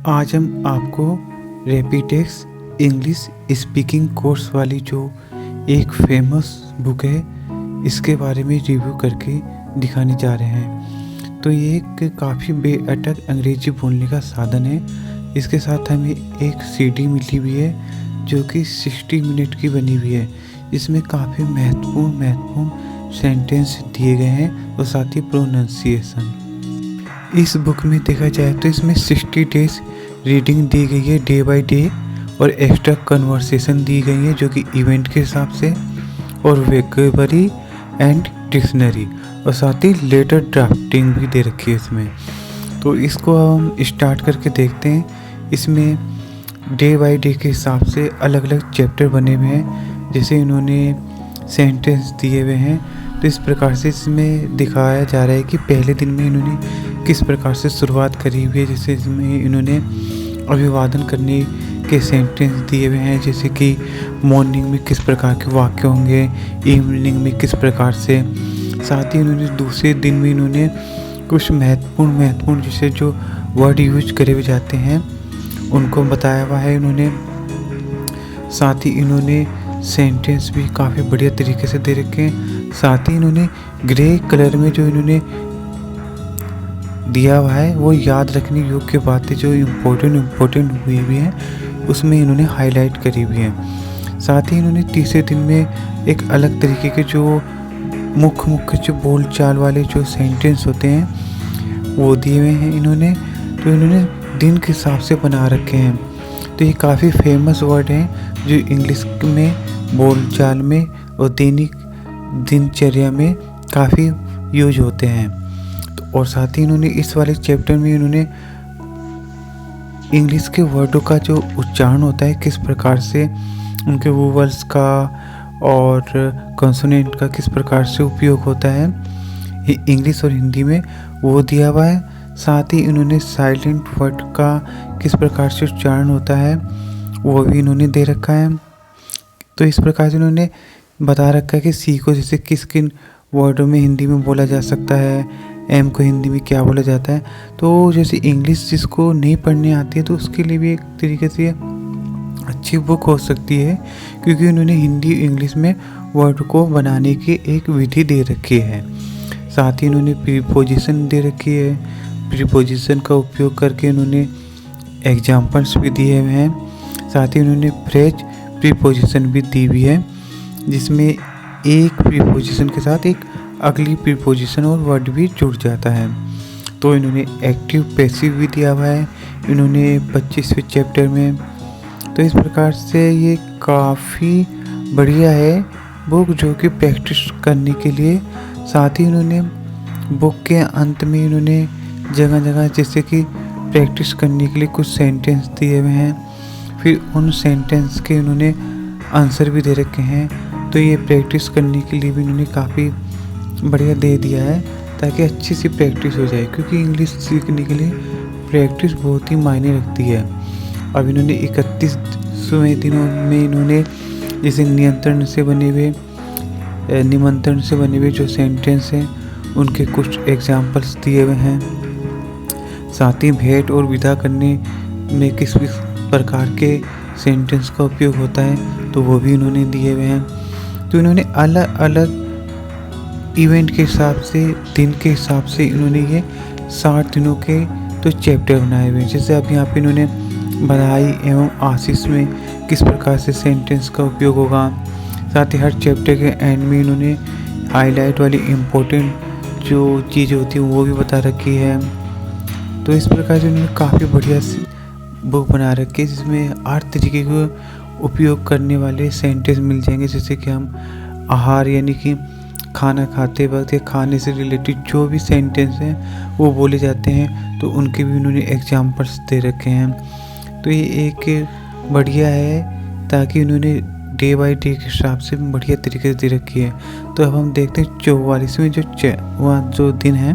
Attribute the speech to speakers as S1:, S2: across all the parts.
S1: आज हम आपको रैपिडेक्स इंग्लिश स्पीकिंग कोर्स वाली जो एक फेमस बुक है इसके बारे में रिव्यू करके दिखाने जा रहे हैं। तो ये एक काफ़ी बेअटक अंग्रेजी बोलने का साधन है। इसके साथ हमें एक सीडी मिली हुई है जो कि 60 मिनट की बनी हुई है। इसमें काफ़ी महत्वपूर्ण सेंटेंस दिए गए हैं और साथ ही प्रोनाउंसिएशन। इस बुक में देखा जाए तो इसमें 60 डेज रीडिंग दी गई है डे बाय डे, और एक्स्ट्रा कन्वर्सेशन दी गई है जो कि इवेंट के हिसाब से, और वोकैबुलरी एंड डिक्शनरी, और साथ ही लेटर ड्राफ्टिंग भी दे रखी है इसमें। तो इसको हम स्टार्ट करके देखते हैं। इसमें डे बाय डे के हिसाब से अलग अलग चैप्टर बने हुए हैं, जैसे इन्होंने सेंटेंस दिए हुए हैं। तो इस प्रकार से इसमें दिखाया जा रहा है कि पहले दिन में इन्होंने किस प्रकार से शुरुआत करी हुई है। जैसे इसमें इन्होंने अभिवादन करने के सेंटेंस दिए हुए हैं, जैसे कि मॉर्निंग में किस प्रकार के वाक्य होंगे, इवनिंग में किस प्रकार से। साथ ही इन्होंने दूसरे दिन में इन्होंने कुछ महत्वपूर्ण जैसे जो वर्ड यूज करे हुए जाते हैं उनको बताया हुआ है इन्होंने। साथ ही इन्होंने सेंटेंस भी काफ़ी बढ़िया तरीके से दे रखे हैं। साथ ही इन्होंने ग्रे कलर में जो इन्होंने दिया हुआ है वो याद रखने योग्य बातें जो इम्पोर्टेंट हुई हैं उसमें इन्होंने हाईलाइट करी हुई हैं। साथ ही इन्होंने तीसरे दिन में एक अलग तरीके के जो मुख्य जो बोल चाल वाले जो सेंटेंस होते हैं वो दिए हुए हैं इन्होंने। तो इन्होंने दिन के हिसाब से बना रखे हैं। तो ये काफ़ी फेमस वर्ड हैं जो इंग्लिश में बोल चाल में और दैनिक दिनचर्या में काफ़ी यूज होते हैं। और साथ ही इन्होंने इस वाले चैप्टर में इन्होंने इंग्लिश के वर्डों का जो उच्चारण होता है, किस प्रकार से उनके वोवल्स का और कॉन्सोनेंट का किस प्रकार से उपयोग होता है इंग्लिश और हिंदी में, वो दिया हुआ है। साथ ही इन्होंने साइलेंट वर्ड का किस प्रकार से उच्चारण होता है वो भी इन्होंने दे रखा है। तो इस प्रकार से इन्होंने बता रखा है कि सी को जैसे किस किन वर्डों में हिंदी में बोला जा सकता है, एम को हिंदी में क्या बोला जाता है। तो जैसे इंग्लिश जिसको नहीं पढ़ने आती है तो उसके लिए भी एक तरीके से अच्छी बुक हो सकती है, क्योंकि उन्होंने हिंदी इंग्लिश में वर्ड को बनाने की एक विधि दे रखी है। साथ ही इन्होंने प्रीपोजिशन दे रखी है। प्रीपोजिशन का उपयोग करके इन्होंने एग्जाम्पल्स भी दिए हुए हैं। साथ ही उन्होंने फ्रेज प्रीपोजिशन भी दी हुई है, जिसमें एक प्रीपोजिशन के साथ एक अगली प्रीपोजिशन और वर्ड भी जुड़ जाता है। तो इन्होंने एक्टिव पैसिव भी दिया हुआ है इन्होंने 25वें चैप्टर में। तो इस प्रकार से ये काफ़ी बढ़िया है बुक जो कि प्रैक्टिस करने के लिए। साथ ही इन्होंने बुक के अंत में इन्होंने जगह जगह जैसे कि प्रैक्टिस करने के लिए कुछ सेंटेंस दिए हुए हैं, फिर उन सेंटेंस के इन्होंने आंसर भी दे रखे हैं। तो ये प्रैक्टिस करने के लिए भी इन्होंने काफ़ी बढ़िया दे दिया है ताकि अच्छी सी प्रैक्टिस हो जाए, क्योंकि इंग्लिश सीखने के लिए प्रैक्टिस बहुत ही मायने रखती है। अब इन्होंने 31वें दिनों में इन्होंने जैसे निमंत्रण से बने हुए जो सेंटेंस हैं उनके कुछ एग्जाम्पल्स दिए हुए हैं। साथ ही भेंट और विदा करने में किस प्रकार के सेंटेंस का उपयोग होता है तो वो भी इन्होंने दिए हुए हैं। तो इन्होंने अलग अलग इवेंट के हिसाब से, दिन के हिसाब से इन्होंने ये 60 दिनों के तो चैप्टर बनाए हुए हैं। जैसे अब यहाँ पे इन्होंने बधाई एवं आशीष में किस प्रकार से सेंटेंस का उपयोग होगा। साथ ही हर चैप्टर के एंड में इन्होंने हाईलाइट वाली इम्पोर्टेंट जो चीज़ें होती हैं वो भी बता रखी है। तो इस प्रकार से इन्होंने काफ़ी बढ़िया सी बुक बना रखी है, जिसमें हर तरीके के उपयोग करने वाले सेंटेंस मिल जाएंगे। जैसे कि हम आहार यानी कि खाना खाते वक्त या खाने से रिलेटेड जो भी सेंटेंस हैं वो बोले जाते हैं तो उनके भी उन्होंने एग्जाम्पल्स दे रखे हैं। तो ये एक बढ़िया है ताकि उन्होंने डे बाय डे के हिसाब से बढ़िया तरीके से दे रखी है। तो अब हम देखते हैं 44वें जो दिन है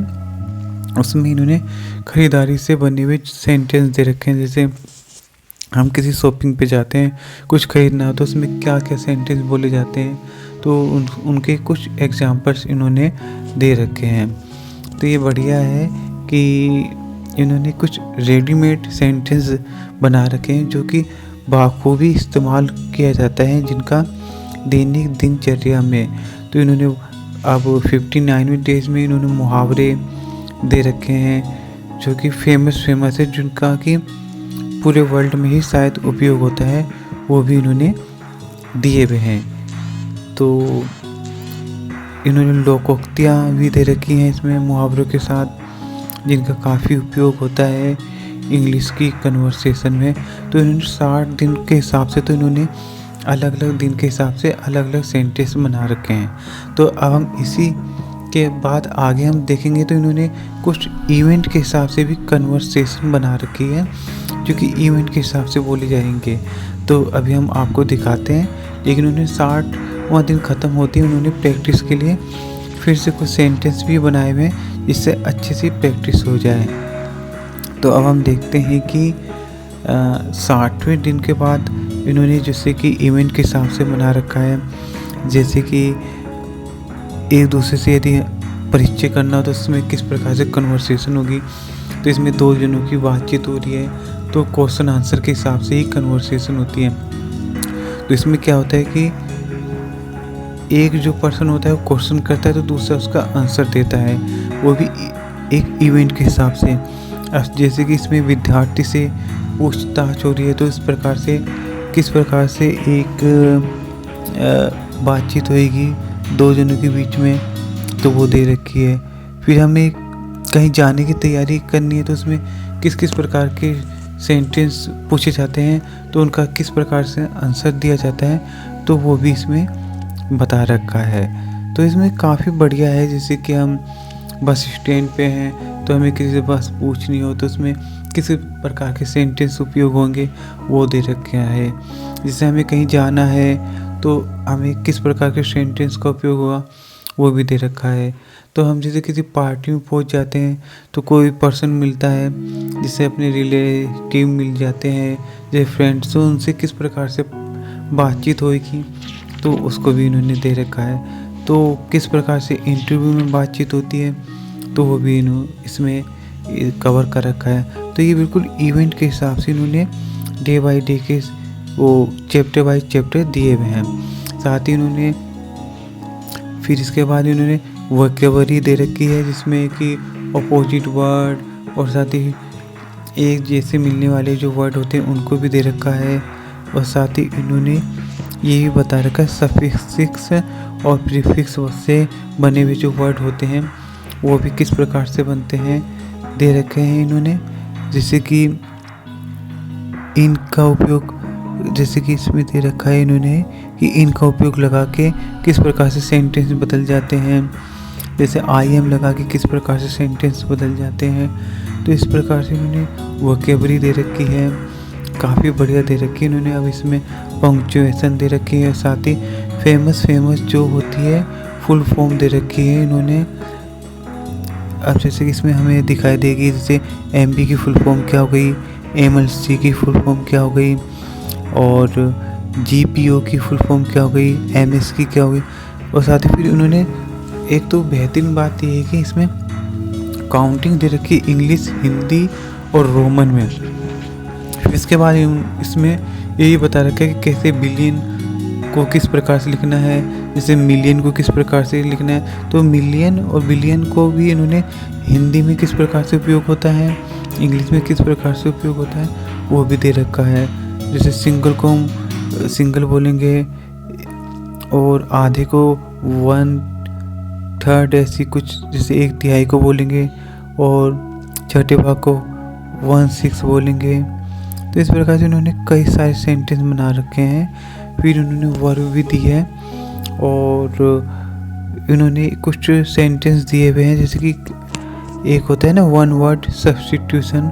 S1: उसमें इन्होंने ख़रीदारी से बने हुए सेंटेंस दे रखे हैं। जैसे हम किसी शॉपिंग पे जाते हैं, कुछ ख़रीदना हो तो उसमें क्या क्या सेंटेंस बोले जाते हैं, तो उनके कुछ एग्जाम्पल्स इन्होंने दे रखे हैं। तो ये बढ़िया है कि इन्होंने कुछ रेडीमेड सेंटेंस बना रखे हैं जो कि बखूबी इस्तेमाल किया जाता है जिनका दैनिक दिनचर्या में। तो इन्होंने अब 59वें डेज में इन्होंने मुहावरे दे रखे हैं जो कि फेमस है, जिनका कि पूरे वर्ल्ड में ही शायद उपयोग होता है, वो भी इन्होंने दिए हुए हैं। तो इन्होंने लोकोक्तियाँ भी दे रखी हैं इसमें मुहावरों के साथ, जिनका काफ़ी उपयोग होता है इंग्लिश की कन्वर्सेशन में। तो इन्होंने 60 दिन के हिसाब से, तो इन्होंने अलग अलग दिन के हिसाब से अलग अलग सेंटेंस बना रखे हैं। तो अब हम इसी के बाद आगे हम देखेंगे तो इन्होंने कुछ इवेंट के हिसाब से भी कन्वर्सेशन बना रखी है जो कि इवेंट के हिसाब से बोले जाएंगे। तो अभी हम आपको दिखाते हैं, लेकिन उन्होंने 60वां दिन ख़त्म होती है, उन्होंने प्रैक्टिस के लिए फिर से कुछ सेंटेंस भी बनाए हुए हैं जिससे अच्छे से प्रैक्टिस हो जाए। तो अब हम देखते हैं कि 60वें दिन के बाद इन्होंने जैसे कि इवेंट के हिसाब से बना रखा है, जैसे कि एक दूसरे से यदि परिचय करना हो तो उसमें किस प्रकार से कन्वर्सेशन होगी। तो इसमें 2 जनों की बातचीत हो रही है तो क्वेश्चन आंसर के हिसाब से ही कन्वर्सेशन होती है। तो इसमें क्या होता है कि एक जो पर्सन होता है वो क्वेश्चन करता है तो दूसरा उसका आंसर देता है, वो भी एक इवेंट के हिसाब से। जैसे कि इसमें विद्यार्थी से पूछताछ हो रही है तो इस प्रकार से किस प्रकार से एक बातचीत होएगी 2 जनों के बीच में, तो वो दे रखी है। फिर हमें कहीं जाने की तैयारी करनी है तो उसमें किस किस प्रकार के सेंटेंस पूछे जाते हैं तो उनका किस प्रकार से आंसर दिया जाता है, तो वो भी इसमें बता रखा है। तो इसमें काफ़ी बढ़िया है। जैसे कि हम बस स्टैंड पे हैं तो हमें किसी से बस पूछनी हो तो उसमें किस प्रकार के सेंटेंस उपयोग होंगे वो दे रखा है। जैसे हमें कहीं जाना है तो हमें किस प्रकार के सेंटेंस का उपयोग होगा वो भी दे रखा है। तो हम जैसे किसी पार्टी में पहुंच जाते हैं तो कोई पर्सन मिलता है जिससे अपने रिलेटिव मिल जाते हैं, जैसे फ्रेंड्स, तो उनसे किस प्रकार से बातचीत होगी तो उसको भी इन्होंने दे रखा है। तो किस प्रकार से इंटरव्यू में बातचीत होती है तो वो भी इसमें कवर कर रखा है। तो ये बिल्कुल इवेंट के हिसाब से इन्होंने डे बाय डे के वो चैप्टर बाय चैप्टर दिए हुए हैं। साथ ही इन्होंने फिर इसके बाद इन्होंने वोकैबुलरी दे रखी है जिसमें कि अपोजिट वर्ड और साथ ही एक जैसे मिलने वाले जो वर्ड होते हैं उनको भी दे रखा है। और साथ ही इन्होंने ये भी बता रखा है सफिक्स और प्रीफिक्स से बने हुए जो वर्ड होते हैं वो भी किस प्रकार से बनते हैं दे रखे हैं इन्होंने। जैसे कि इनका उपयोग, जैसे कि इसमें दे रखा है इन्होंने कि इनका उपयोग लगा के किस प्रकार से सेंटेंस बदल जाते हैं, जैसे आई एम लगा के किस प्रकार से सेंटेंस बदल जाते हैं। तो इस प्रकार से इन्होंने वोकैबुलरी दे रखी है, काफ़ी बढ़िया दे रखी है इन्होंने। अब इसमें पंक्चुएशन दे रखी है, साथ ही फेमस जो होती है फुल फॉर्म दे रखी है इन्होंने। अब जैसे कि इसमें हमें दिखाई देगी जैसे एमबी की फुल फॉर्म क्या हो गई, एमएलसी की फुल फॉर्म क्या हो गई और जीपीओ की फुल फॉर्म क्या हो गई, एमएस की क्या हो गई। और साथ ही फिर उन्होंने एक तो बेहतरीन बात ये है कि इसमें काउंटिंग दे रखी है इंग्लिश, हिंदी और रोमन में। फिर इसके बाद इसमें यही बता रखा है कि कैसे बिलियन को किस प्रकार से लिखना है, जैसे मिलियन को किस प्रकार से लिखना है। तो मिलियन और बिलियन को भी इन्होंने हिंदी में किस प्रकार से उपयोग होता है, इंग्लिश में किस प्रकार से उपयोग होता है वो भी दे रखा है। जैसे सिंगल को हम सिंगल बोलेंगे और आधे को 1/3 ऐसी कुछ, जैसे 1/3 को बोलेंगे और छठे भाग को 1/6 बोलेंगे। तो इस प्रकार से इन्होंने कई सारे सेंटेंस बना रखे हैं। फिर उन्होंने वर्ब भी दी है और इन्होंने कुछ सेंटेंस दिए हुए हैं, जैसे कि एक होता है ना 1 वर्ड सब्स्टिट्यूशन,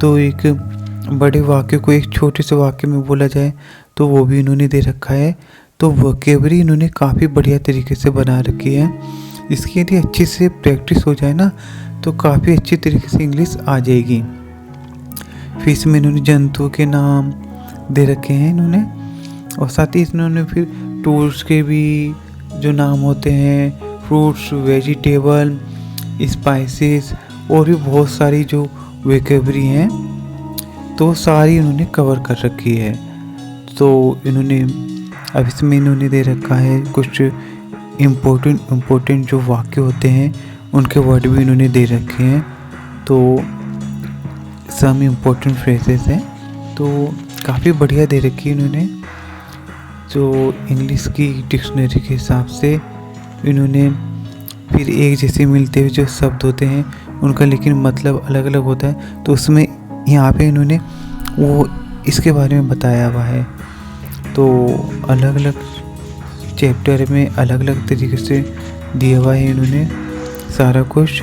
S1: तो एक बड़े वाक्य को एक छोटे से वाक्य में बोला जाए तो वो भी इन्होंने दे रखा है। तो वोकैबुलरी इन्होंने काफ़ी बढ़िया तरीके से बना रखी है। इसकी यदि अच्छे से प्रैक्टिस हो जाए ना तो काफ़ी अच्छी तरीके से इंग्लिश आ जाएगी। फिर इसमें इन्होंने जंतुओं के नाम दे रखे हैं इन्होंने, और साथ ही इन्होंने फिर टूल्स के भी जो नाम होते हैं, फ्रूट्स, वेजिटेबल, स्पाइसेस और भी बहुत सारी जो वेकेबरी हैं तो सारी इन्होंने कवर कर रखी है। तो इन्होंने अब इसमें इन्होंने दे रखा है कुछ इम्पोर्टेंट जो वाक्य होते हैं उनके वर्ड भी इन्होंने दे रखे हैं। तो सम इम्पोर्टेंट फ्रेजेस हैं, तो काफ़ी बढ़िया दे रखी है इन्होंने। जो इंग्लिश की डिक्शनरी के हिसाब से इन्होंने फिर एक जैसे मिलते हुए जो शब्द होते हैं उनका लेकिन मतलब अलग अलग होता है, तो उसमें यहाँ पे इन्होंने वो इसके बारे में बताया हुआ है। तो अलग अलग चैप्टर में अलग अलग तरीके से दिया हुआ है इन्होंने सारा कुछ,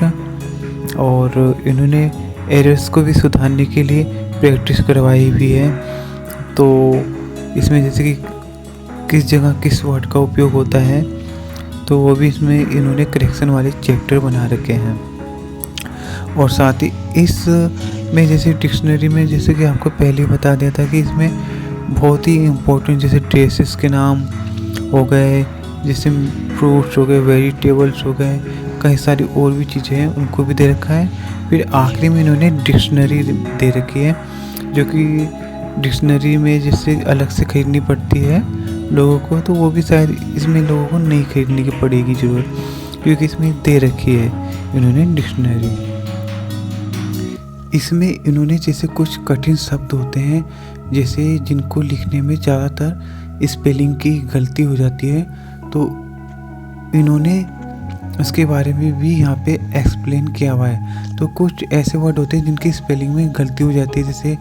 S1: और इन्होंने एरर्स को भी सुधारने के लिए प्रैक्टिस करवाई भी है। तो इसमें जैसे कि किस जगह किस वर्ड का उपयोग होता है तो वो भी इसमें इन्होंने करेक्शन वाले चैप्टर बना रखे हैं। और साथ ही इस में जैसे डिक्शनरी में जैसे कि आपको पहले ही बता दिया था कि इसमें बहुत ही इम्पोर्टेंट जैसे ड्रेसेस के नाम हो गए, जैसे फ्रूट्स हो गए, वेजिटेबल्स हो गए, कई सारी और भी चीज़ें हैं उनको भी दे रखा है। फिर आखिरी में इन्होंने डिक्शनरी दे रखी है, जो कि डिक्शनरी में जैसे अलग से ख़रीदनी पड़ती है लोगों को, तो वो भी शायद इसमें लोगों को नहीं खरीदने की पड़ेगी ज़रूरत, क्योंकि इसमें दे रखी है इन्होंने डिक्शनरी। इसमें इन्होंने जैसे कुछ कठिन शब्द होते हैं जैसे जिनको लिखने में ज़्यादातर स्पेलिंग की गलती हो जाती है, तो इन्होंने उसके बारे में भी यहाँ पे एक्सप्लेन किया हुआ है। तो कुछ ऐसे वर्ड होते हैं जिनकी स्पेलिंग में गलती हो जाती है, जैसे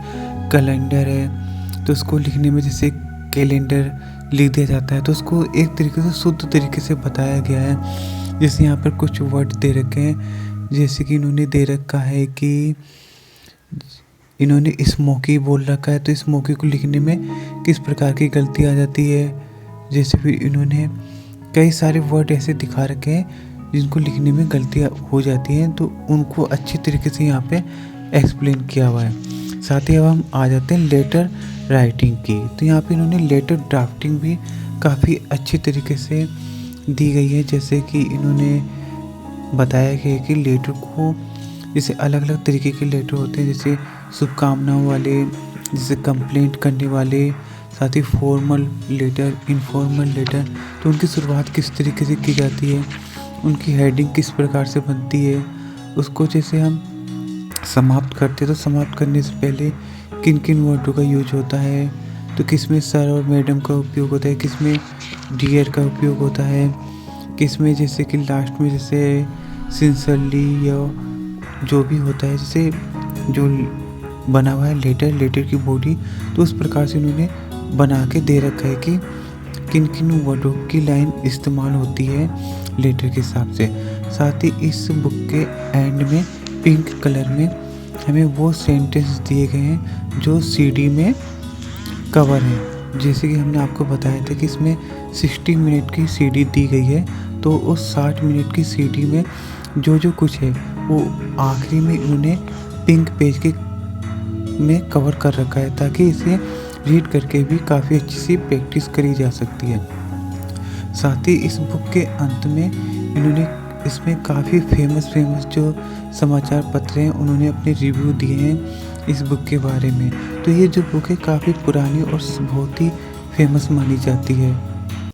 S1: कैलेंडर है तो उसको लिखने में जैसे कैलेंडर लिख दिया जाता है, तो उसको एक तरीके से शुद्ध तरीके से बताया गया है। जैसे यहाँ पर कुछ वर्ड दे रखे हैं, जैसे कि इन्होंने दे रखा है कि इन्होंने स्मोकी बोल रखा है, तो स्मोकी को लिखने में किस प्रकार की गलती आ जाती है। जैसे फिर इन्होंने कई सारे वर्ड ऐसे दिखा रखे हैं जिनको लिखने में गलतियाँ हो जाती हैं, तो उनको अच्छी तरीके से यहाँ पे एक्सप्लेन किया हुआ है। साथ ही अब हम आ जाते हैं लेटर राइटिंग की, तो यहाँ पे इन्होंने लेटर ड्राफ्टिंग भी काफ़ी अच्छी तरीके से दी गई है। जैसे कि इन्होंने बताया गया है कि लेटर को जैसे अलग अलग तरीके के लेटर होते हैं, जैसे शुभकामनाओं वाले, जैसे कंप्लेंट करने वाले, साथ ही फॉर्मल लेटर, इनफॉर्मल लेटर, तो उनकी शुरुआत किस तरीके से की जाती है, उनकी हेडिंग किस प्रकार से बनती है, उसको जैसे हम समाप्त करते हैं तो समाप्त करने से पहले किन किन वर्डों का यूज होता है, तो किस में सर और मैडम का उपयोग होता है, किस में डियर का उपयोग होता है, किस में जैसे कि लास्ट में जैसे सिंसरली या जो भी होता है, जैसे जो बना हुआ है लेटर की बॉडी, तो उस प्रकार से इन्होंने बना के दे रखा है कि किन किन वर्डों की लाइन इस्तेमाल होती है लेटर के हिसाब से। साथ ही इस बुक के एंड में पिंक कलर में हमें वो सेंटेंस दिए गए हैं जो सीडी में कवर हैं। जैसे कि हमने आपको बताया था कि इसमें 60 मिनट की सीडी दी गई है, तो उस 60 मिनट की सीडी में जो जो कुछ है वो आखिरी में इन्होंने पिंक पेज के में कवर कर रखा है, ताकि इसे रीड करके भी काफ़ी अच्छी सी प्रैक्टिस करी जा सकती है। साथ ही इस बुक के अंत में इन्होंने इसमें काफ़ी फेमस जो समाचार पत्र हैं उन्होंने अपने रिव्यू दिए हैं इस बुक के बारे में। तो ये जो बुक है काफ़ी पुरानी और बहुत ही फेमस मानी जाती है।